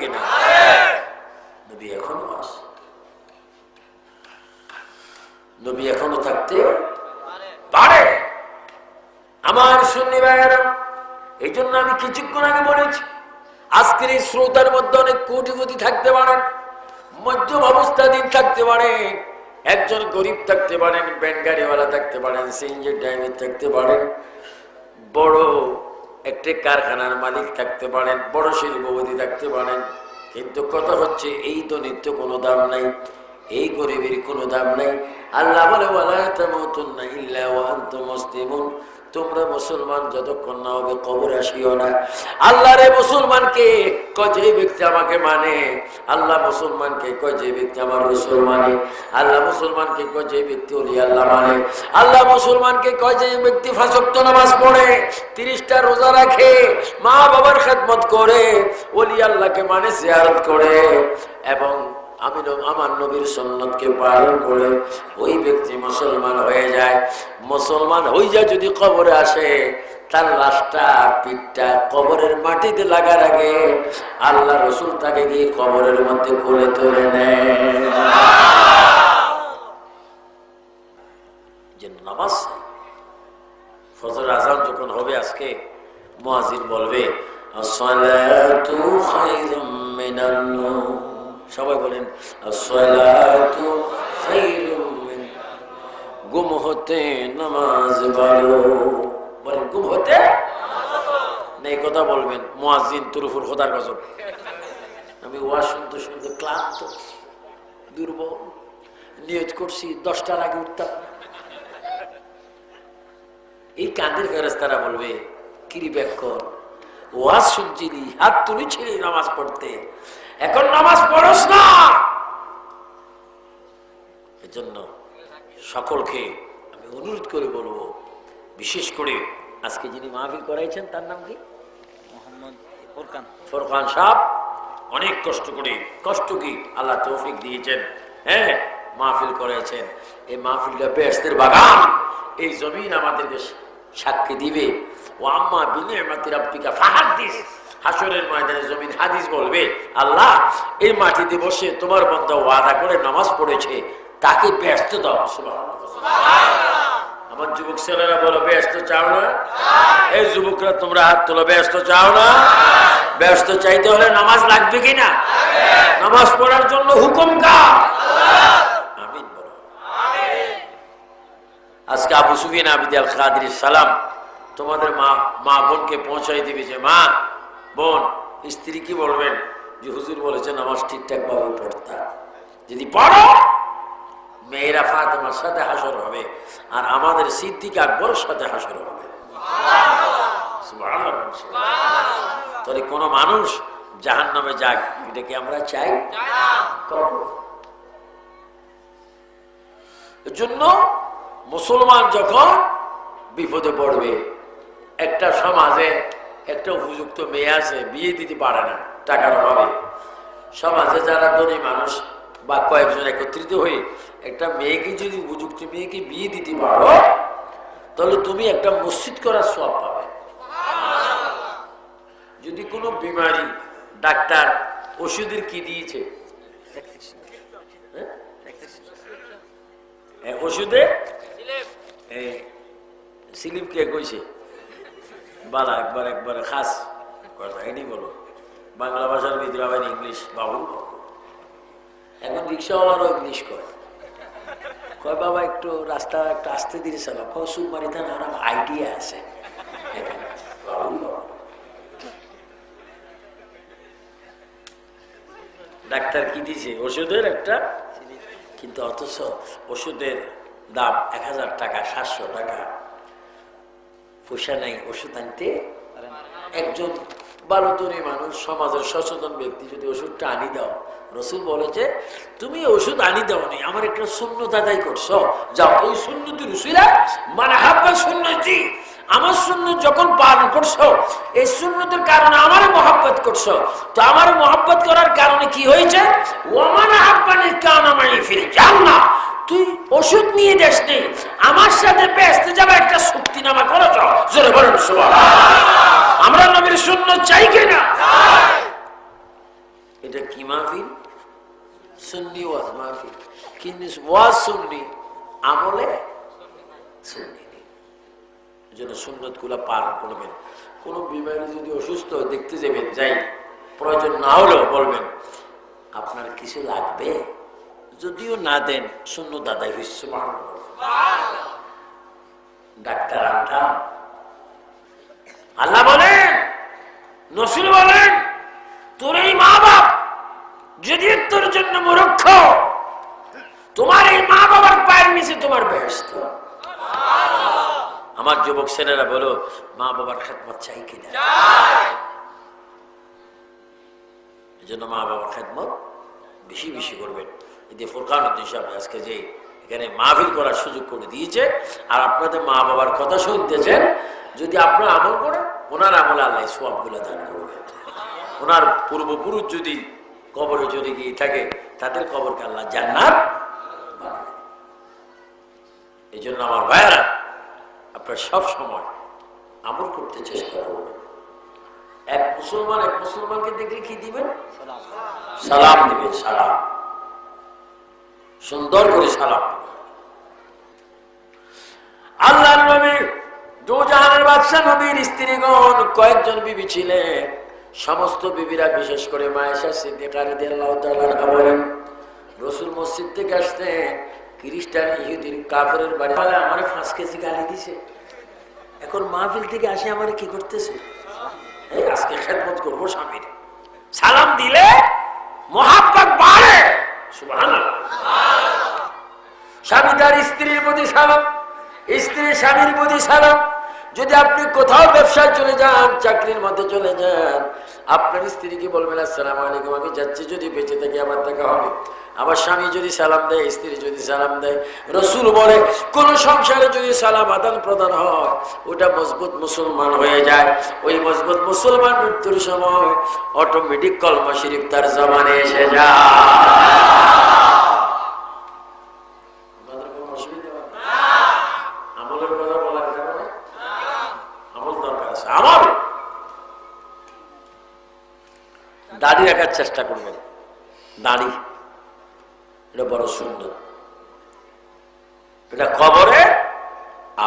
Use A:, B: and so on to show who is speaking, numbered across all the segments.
A: কিনা? নবী এখনো আছে, নবী এখনো থাকতে পারে। আমার সুন্নি ভাইয়েরা, এই জন্য আমি কিছুক্ষণ আগে বলেছি, আজকের এই শ্রোতার মধ্যে অনেক কোটিপতি থাকতে পারেন, মধ্যম অবস্থাধীন থাকতে পারেন, একজন গরিব থাকতে পারেন, ভ্যান গাড়িওয়ালা থাকতে পারেন, সিএনজি ড্রাইভার থাকতে পারেন, বড় একটি কারখানার মালিক থাকতে পারেন, বড় শিল্পপতি থাকতে পারেন। কিন্তু কথা হচ্ছে এই তো নিত্য কোনো দাম নাই, এই গরিবের কোনো দাম নাই। আল্লাহ বলে ওয়ালা তামুতুন্না ইল্লা ওয়া আনতুম মুসলিমুন, তোমরা মুসলমান যতক্ষণ না হবে কবরে আসিও না। আল্লাহ রে মুসলমানকে কয় যে ব্যক্তি আমাকে মানে, আল্লাহ মুসলমানকে কয় যে ব্যক্তি আমার রাসূল মানে, আল্লাহ মুসলমানকে কয় যে ব্যক্তি ওলি আল্লাহ মানে, আল্লাহ মুসলমানকে কয় যে ব্যক্তি 5 ওয়াক্ত নামাজ পড়ে, 30টা রোজা রাখে, মা বাবার খেদমত করে, ওলি আল্লাহকে মানে, জিয়ারত করে এবং আমি আমার নবীর সুন্নতকে পালন করে ওই ব্যক্তি মুসলমান হয়ে যায়। মুসলমান হয়ে যায় যদি কবরে আসে, তার লাশটা পিঠটা কবরের মাটিতে লাগার আগে আল্লাহ রসুল তাকে গিয়ে কবরের মধ্যে করে তুলে নেয়। যে নামাজ ফজর আযান যখন হবে, আজকে মুয়াজ্জিন বলবে আসসালাতু খায়রুম মিনান নূম, সবাই বলেন আসসালাতু খায়রুম মিন, গুম হতে নামাজ ভালো, বলেন গুম হতে না, এই কথা বলবেন। মুয়াজ্জিন তুরুফুর খোদার গজব, আমি ওয়াজ শুনতে শুনতে ক্লান্ত দুর্বল, নিয়ত করছি 10টার আগে উঠতাম না। এই কাঁদের ফেরেশতারা বলবে কিরি ব্যাকর, ওয়াজ শুনছিলি, হাত তুলেছিলি নামাজ পড়তে, এখন নামাজ পড়স না। এজন্য সকলকে আমি অনুরোধ করে বলবো, বিশেষ করে আজকে যিনি মাহফিল করাইছেন তার নাম কি? মোহাম্মদ ফোরকান সাহেব। অনেক কষ্ট করে, কষ্ট কি আল্লাহ তৌফিক দিয়েছেন, হ্যাঁ মাহফিল করেছেন। এই মাহফিলটা বেহেশতের বাগান, এই জমিন আমাদেরকে সাক্ষী দিবে। ও আম্মা বিনিআমাতি রাব্বিকা ফাহাদ্দিস, হাসরের ময়দানে জমিন হাদিস বলবে, আল্লাহ এই মাটিতে বসে তোমার বান্দা ওয়াদা করে নামাজ পড়েছে, তাকে বেহেশত দাও। সুবহানাল্লাহ। আমার যুবক ছেলেরা বলো বেহেশত চাও না? এই যুবকরা তোমরা হাত তোলো, বেহেশত চাও না? বেহেশত চাইতে হলে নামাজ লাগবে কিনা? নামাজ পড়ার জন্য হুকুম কার? আমিন বলো। আজকে আবু সুফিয়ান আবিদ আল কাদরি সালাম তোমাদের মা বোনকে পৌঁছাই দিবে যে মা বোন স্ত্রী কি বলবেন যে হুজুর বলেছে নামাজ ঠিকঠাক ভাবে পড়তা, যদি পড়ো মেয়েরা ফাতেমার সাথে হাসর হবে আর আমাদের সিদ্দিক আকবরের সাথে হাসর হবে। তাহলে কোন মানুষ জাহান্নামে যাক, এটা কি আমরা চাই? এর জন্য মুসলমান যখন বিপদে পড়বে, একটা সমাজে একটা উপযুক্ত মেয়ে আছে, বিয়ে দিতে পারে না টাকার অভাবে, সমাজে যারা ধনী মানুষ বা কয়েকজন একত্রিত হয়ে একটা মেয়েকে যদি উপযুক্ত মেয়েকে বিয়ে দিতে পারো, তাহলে তুমি একটা মসজিদ করার সওয়াব পাবে। যদি কোনো বিমারি ডাক্তার ওষুধের কি দিয়েছে, ওষুধে স্লিপ কে কইছে বালা একবার একবার খাস কথা এনি বলো, বাংলা ভাষার ভিতরে আবার ইংলিশ বাবু। এখন রিক্সাওয়ালারও ইংলিশ কয়, কয় বাবা একটু রাস্তা একটু আস্তে ধীরে চালাও, কয় সুপ মারিতে না আমার আইডিয়া আছে। ডাক্তার কি দিছে ওষুধের একটা, কিন্তু অথচ ওষুধের দাম 1000 টাকা 700 টাকা, পয়সা নাই ওষুধ আনতে। একজন বালুতরী মানুষ সমাজের সচেতন ব্যক্তি যদি ওষুধটা আনি দাও, রসুল বলেছে তুমি ওষুধ আনি দাও নি, আমার একটা সুন্নত আদায় করছো, যাও ওই সুন্নতি রসুলা মানে হাব্বা সুন্নতি, আমার সুন্নত যখন পালন করছো, এই সুন্নতের কারণে আমার মহব্বত করছো, তো আমার মহব্বত করার কারণে কি হয়েছে, ওমান হাব্বানিল কানামাই ফিল জান্নাহ, তুই ওষুধ নিয়ে দেশ নেই, আমার সাথে বেহেশতে যাবে একটা চুক্তিনামা করেছ। জোরে বলেন সুবহানাল্লাহ। আমরা নবীর সুন্নাত চাই কিনা? এটা কি মাহফিল? সুন্নি ওয়াজ মাহফিল। কিন্তু ওয়াজ সুন্নি, আমলে সুন্নি নেই। এই জন্য সুন্নত গুলা পালন করবেন। কোন বিমানে যদি অসুস্থ দেখতে যাবেন, যাই, প্রয়োজন না হলেও বলবেন আপনার কিছু লাগবে, যদিও না দেন শূন্য দাদাই হচ্ছে ডাক্তার আনতাম। আল্লাহ বলেন, নসুল বলেন, তোর এই মা বাপ যদি তোর জন্য মূর্খ, তোমার এই মা বাবার পায়ের নিচে তোমার বেহেশত। আমার যুবক ছেলেরা বলো, মা বাবার খেদমত চাই কিনা? এই জন্য মা বাবার খেদমত বেশি বেশি করবেন। এই ফুরকান উদ্দিন সাহেব আজকে যে এখানে মাহফিল করার সুযোগ করে দিয়েছে, আর আপনাদের মা বাবার কথা শুনতেছেন, যদি আপনার আমল করেন, ওনার আমলে আল্লাহ সওয়াবগুলো দান করবেন। ওনার পূর্বপুরুষ যদি কবরে চলে গিয়ে থাকে, তাদের কবরকে আল্লাহ জান্নাত বানাবেন। এই জন্য আমার ভাইয়েরা, আপনার সব সময় আমল করতে চেষ্টা করবেন। এক মুসলমানকে দেখলে কি দিবেন? সালাম দিবেন। সালাম সুন্দর করে সালাম দিবেন। আল্লাহর নবী, দু জাহানের বাদশা নবীর স্ত্রীগণ কয়েকজন বিবি ছিলেন। সমস্ত বিবিরা, বিশেষ করে মা আয়েশা সিদ্দিকা রাদিয়াল্লাহু তাআলা আনহা বলেন, রাসূল মসজিদ থেকে আসতেন, খ্রিস্টান ইহুদির কাফেরের বাড়ি আমারে 5 কেজি গালি দিছে। এখন মাহফিল থেকে আসে আমারে কি করতেছে? এই আজকে খেদমত করবো স্বামীর। সালাম দিলে মহাব্বত বাড়ে। সুবহানাল্লাহ। স্বামী তার স্ত্রীর প্রতি সালাম, স্ত্রী স্বামীর প্রতি সালাম। যদি আপনি কোথাও ব্যবসায় চলে যান, চাকরির মধ্যে চলে যান, আপনার স্ত্রীকে বলবেন আসসালামু আলাইকুম, আমি যাচ্ছি, যদি বেঁচে থাকি আবার দেখা হবে। আবার স্বামী যদি সালাম দেয়, স্ত্রী যদি সালাম দেয়, রাসূল বলে কোন সংসারে যদি সালাম আদান প্রদান হয়, ওটা মজবুত মুসলমান হয়ে যায়। ওই মজবুত মুসলমান মৃত্যুর সময় অটোমেটিক কলমা শরীফ তার জবানে এসে যায়। আমলের কথা বলার কারণে আমল দরকার আছে। আমল দাড়ি রাখার চেষ্টা করবেন। দাড়ি এটা বড় সুন্দর, এটা কবরে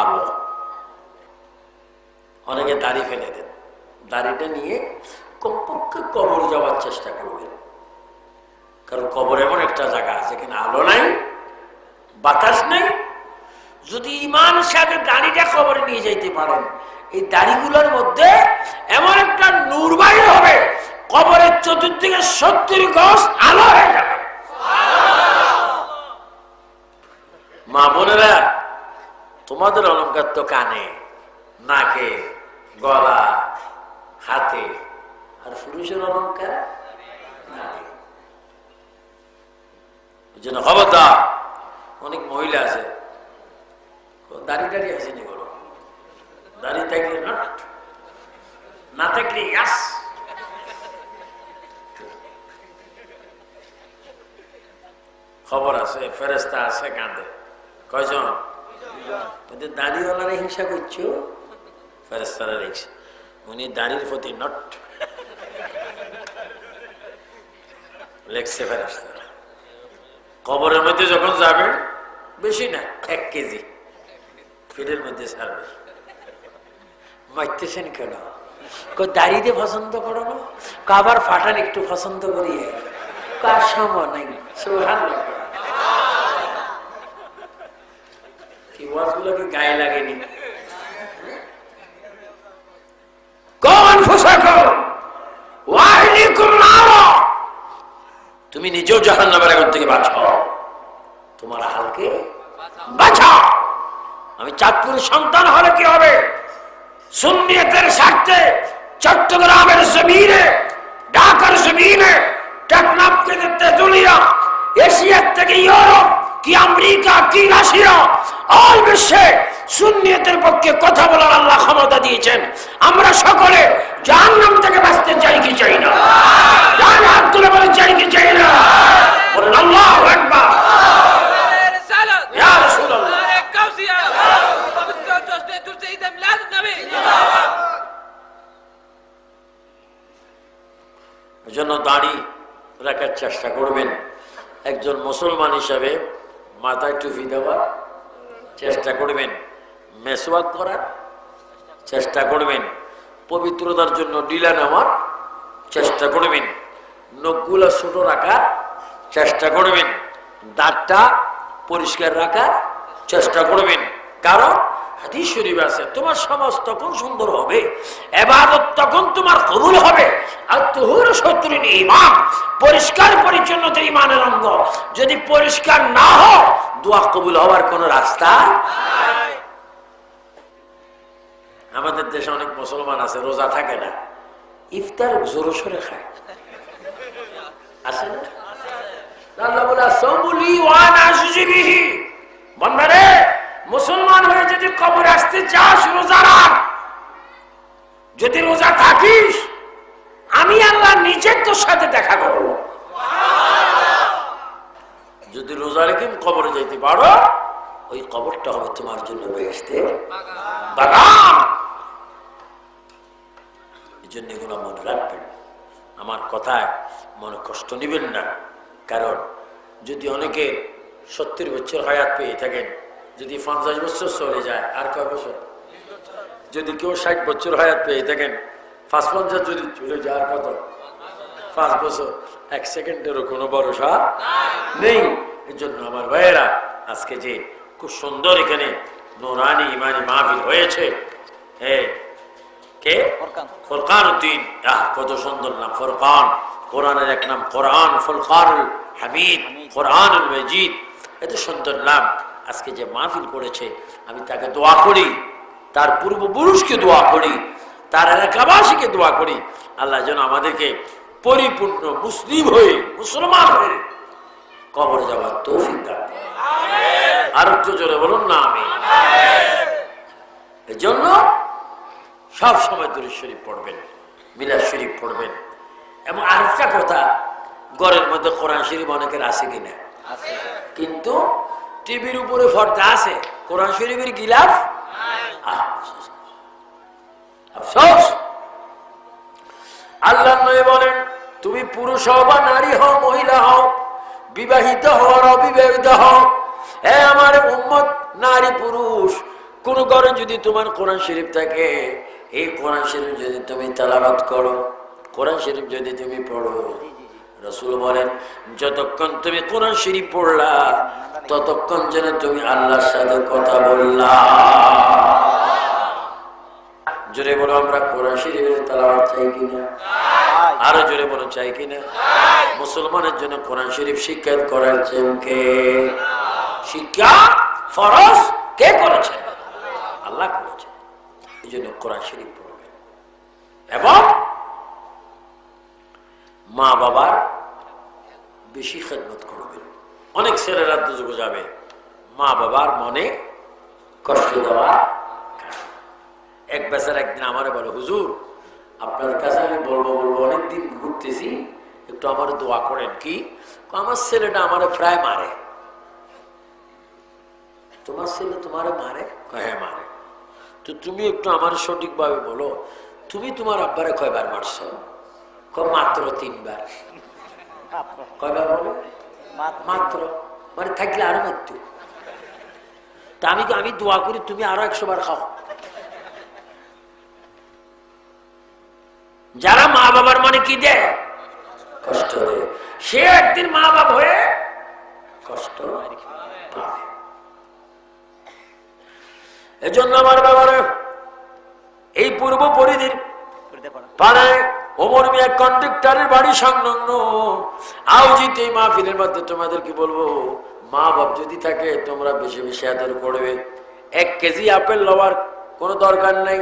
A: আলো। অনেকে দাড়ি ফেলে দেন, দাড়িটা নিয়ে কমপক্ষে কবর যাওয়ার চেষ্টা করবেন। কারণ কবর এমন একটা জায়গা যেখানে আলো নাই, বাতাস নেই। যদি ঈমান সাথে দাড়িটা কবরে নিয়ে যাইতে পারেন, এই দাড়িগুলোর মধ্যে এমন একটা নূর বাইর হবে, কবরের চতুর্দিকে 70 গজ আলো হয়ে যাবে। মা বোনেরা, তোমাদের অলংকার তো কানে, নাকে, গলা, হাতে, আর পুরুষের অলংকার যেন খবরদার। অনেক মহিলা আছে দাড়ি টাড়ি আসেনি, বলো দাড়ি থাকলে নট, না থাকলে ইয়াস। খবর আছে, ফেরেশতা আছে কাঁদে। কয়জন? দাড়িওয়ালারা হিংসা করছো, ফেরেশতারা লিখছে উনি দাড়ির প্রতি নট লেখছে ফেরেশতারা। কবরের মধ্যে যখন যাবেন, বেশি না 1 কেজি ফিরের মধ্যে ছাড়বে। মারতেছেন কেন? দাড়িতে পছন্দ করো না, কাবার ফাটান একটু পছন্দ করি, কার সময় নাই। সুবহানাল্লাহ। কি ওয়াজগুলোকে গায়ে লাগেনি? তুমি নিজেও জাহান্নামের আগুন থেকে বাঁচাও, তোমার আহালকে বাঁচাও। আমি চাঁদপুরের সন্তান হলে কি হবে? সুন্নিয়তের স্বার্থে চট্টগ্রামের জমিনে, ঢাকার জমিনে, টেকনাফ থেকে তেতুলিয়া, এশিয়ার থেকে ইউরোপ, কি আমেরিকা, কি রাশিয়া, অল বিশ্বে সুন্নিয়তের পক্ষে কথা বলার আল্লাহ ক্ষমতা দিয়েছেন। আমরা সকলে জাহান্নাম থেকে বাঁচতে চাই কি চাই না? হাত তুলে বলে চাই কি চাই না? বলেন আল্লাহু আকবার। ইয়া রাসূলুল্লাহ। এজন্য দাড়ি রাখার চেষ্টা করবেন। একজন মুসলমান হিসাবে মাথায় টুপি দেওয়ার চেষ্টা করবেন, মেসওয়াক করার চেষ্টা করবেন, পবিত্রতার জন্য ডিলা নেওয়ার চেষ্টা করবেন, নখগুলা ছোট রাখার চেষ্টা করবেন, দাঁতটা পরিষ্কার রাখার চেষ্টা করবেন। কারণ হাদিস শরীফে আছে তোমার সমাজ তখন সুন্দর হবে, ইবাদত তখন তোমার কবুল হবে। আর তুহুর শত্রুন ঈমান, পরিষ্কার পরিচ্ছন্নতা ঈমানের অঙ্গ। যদি পরিষ্কার না হয় দোয়া কবুল হওয়ার কোনো রাস্তা নাই। আমাদের দেশে অনেক মুসলমান আছে রোজা থাকে না, ইফতার জোরে সোরে খায়, আছে না? আল্লাহ বলে সাওমুলি ওয়া আনা আজজি বিহি, বান্দারে মুসলমান হয়ে যদি কবরে আসতে চাস রোজা রাখ। যদি রোজা থাকিস আমি আল্লাহ নিজে তোর সাথে দেখা করব। যদি রোজা রেখে কবরে যাইতে পারো ওই কবরটা হবে তোমার জন্য বেহেশতের বাগান। এই জন্য এগুলো মনে রাখবেন, আমার কথায় মনে কষ্ট নেবেন না। কারণ যদি অনেকে 70 বছর হায়াত পেয়ে থাকেন, যদি 50 বছর চলে যায় আর কয় বছর? যদি কেউ 60 বছর হায়াত পেয়ে থাকেন, 55 যদি চলে যায় আর কত? 5 বছর। 1 সেকেন্ডেরও কোনো ভরসা নেই। এই জন্য আমার ভাইয়েরা আজকে যে খুব সুন্দর এখানে নুরানি ইমানি মাহফিল হয়েছে, কে? ফুরকান উদ্দিন। কত সুন্দর নাম ফুরকান, কোরআনের এক নাম কোরআন, ফুরকানুল হামিদ, কোরআনুল মজিদ, এত সুন্দর নাম। আজকে যে মাহফিল করেছে আমি তাকে দোয়া করি, তার পূর্বপুরুষকে দোয়া করি, তার এলাকাবাসীকে দোয়া করি আল্লাহ যেন আমাদেরকে পরিপূর্ণ মুসলিম হয়ে মুসলমান হয়ে কবরে যাওয়ার তৌফিক দান করেন। আর একটু জোরে বলুন না আমিন। এই জন্য সব সময় দুরূদ শরীফ পড়বেন, মিলাদ শরীফ পড়বেন। এবং আরেকটা কথা, ঘরের মধ্যে কোরআন শরীফ অনেকের আছে কিনা? কিন্তু টিভির উপরে পর্দা আছে, কোরআন শরীফের গিলাফ আফসোস। আল্লাহ নবী বলেন তুমি পুরুষ হও বা নারী হও, মহিলা হও, বিবাহিত হও আর অবিবাহিত হও, আমার উম্মত নারী পুরুষ, কোন ঘরে যদি তোমার কোরআন শরীফ থাকে, এই কোরআন শরীফ যদি তুমি তেলাওয়াত করো, কোরআন শরীফ যদি তুমি পড়ো, রাসূল বলেন যতক্ষণ তুমি কোরআন শরীফ পড়লা ততক্ষণ যেন তুমি আল্লাহর সাথে কথা বললা। জোরে বলো আমরা কোরআন শরীফের তেলাওয়াত চাই কিনা? আরো জোরে বলো চাই কিনা? মুসলমানের জন্য কোরআন শরীফ শিক্ষা করার কে? শিক্ষা ফরজ কে করেছেন? আল্লাহ করেছেন। এই জন্য কোরআন শরীফ পড়বেন এবং মা বাবার বেশি খেদমত করবেন। অনেক ছেলেরা দুজকে যাবে, মা বাবার মনে কষ্ট দেওয়া। এক বেচার একদিন আমারে বলে হুজুর আপনার কাছে আমি বলবো অনেকদিন ঘুরতেছি, একটু আমার দোয়া করেন। কি? আমার ছেলেটা আমারে প্রায় মারে। তোমার ছেলে তোমারে মারে? হ্যাঁ মারে। তো তুমি একটু আমার সঠিকভাবে বলো তুমি তোমার আব্বারে কয়বার মারছ? মাত্র 3 বার। কয়বার বলো? মাত্র। মানে থাকলে আরো মৃত্যু। তা আমি দোয়া করি তুমি আরো 100 বার খাও। যারা মা বাবার মনে কি দেয়? কষ্ট দেয়, সে একদিন মা বাবা হয়ে কষ্ট পাবে। এজন্য আমার বাবারা এই পূর্ব পরিধির পাড়ায় ওমর মিয়া কন্ডাক্টরের বাড়ি সংলগ্ন আয়োজিত এই মাহফিলের মধ্যে তোমাদেরকে বলবো মা বাপ যদি থাকে তোমরা বেশি বেশি আদর করবে। 1 কেজি আপেল লওয়ার কোনো দরকার নাই,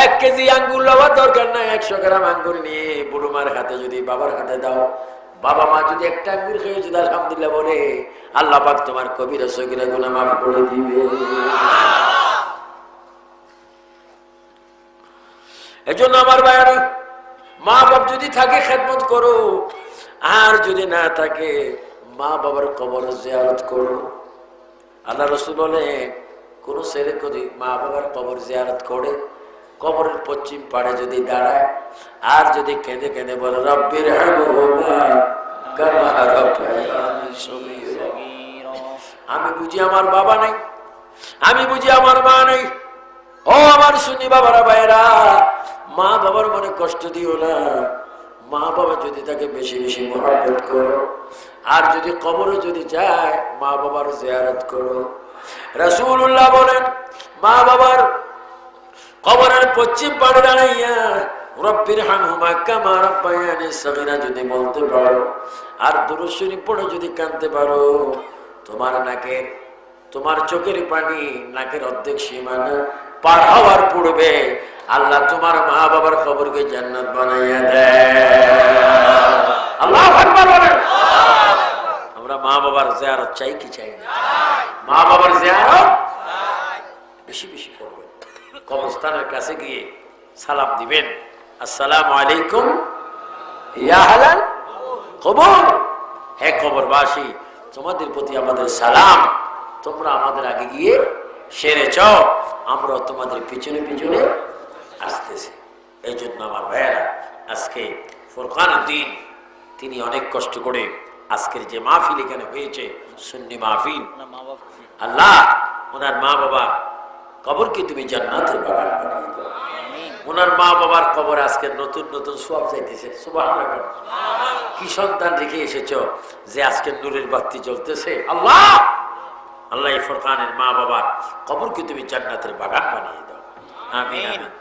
A: 1 কেজি আঙ্গুর লওয়ার দরকার নাই। 100 গ্রাম আঙ্গুর নিয়ে বুড়ো মার হাতে যদি বাবার হাতে দাও, বাবা মা যদি একটা আঙ্গুর খেয়ে যদি আলহামদুলিল্লাহ বলে, আল্লাহ পাক তোমার কবিরা সগীরা গুনাহ মাফ করে দিবে। এজন্য আমার ভাইরা মা বাপ যদি থাকে খেদমত করো, আর যদি না থাকে মা বাবার কবর জিয়ারত করো। আল্লাহ রাসূল বলে কোন ছেলে যদি মা বাবার কবর জিয়ারত করে কবরের পশ্চিম পাড়ে যদি দাঁড়ায় আর যদি কেঁদে কেঁদে বলে রব্বির হামহুমা কামা রাব্বায়ানি সগীরা, আমি বুঝি আমার বাবা নেই, আমি বুঝি আমার মা নেই। ও আমার সুন্নি বাবারা ভাইরা, মা বাবার মনে কষ্ট দিও না। মা বাবা যদি তাকে বেশি বেশি মহব্বত করো, আর যদি কবরে যদি যায় মা বাবার জিয়ারত করো। রাসূলুল্লাহ বলেন, মা বাবার কবরের পশ্চিম পাড়ে দাঁড়াইয়া রব্বির হামহুমা কামা রাব্বায়ানি সগীরা যদি বলতে পারো, আর দুরূদ শরীফ পড়ে যদি কাঁদতে পারো, তোমার নাকের, তোমার চোখের পানি নাকের অর্ধেক সীমানা পার হওয়ার পূর্বে আল্লাহ তোমার মা বাবার কবরকে জান্নাত বানাইয়া দেয়। আল্লাহু আকবার বলেন। আমরা মা বাবার জিয়ারত চাই কি চাই না? মা বাবার জিয়ারত বেশি বেশি করবেন। কবরস্থানের কাছে গিয়ে সালাম দিবেন, আসসালামু আলাইকুম ইয়া আহলাল কবর, হে কবরবাসী তোমাদের প্রতি আমাদের সালাম, তোমরা আমাদের আগে গিয়ে সেরেছ, আমরা তোমাদের পিছনে পিছনে আসতেছি। এই জন্য আমার ভাইয়েরা, আজকে ফুরকানের দিন, তিনি অনেক কষ্ট করে আজকের যে মাহফিল এখানে হয়েছে সুন্নি মাহফিল, আল্লাহ ওনার মা বাবা কবরকে তুমি জান্নাতের বাগান বানিয়ে দাও। ওনার মা বাবার কবর আজকে নতুন নতুন সওয়াব যাইতেছে। সুবহানাল্লাহ। কি সন্তান রেখে এসেছো যে আজকে নূরের বাতি জ্বলতেছে। আল্লাহ আল্লাহ ফুরকানের মা বাবার কবরকে তুমি জান্নাতের বাগান বানিয়ে দাও। আমিন আমিন।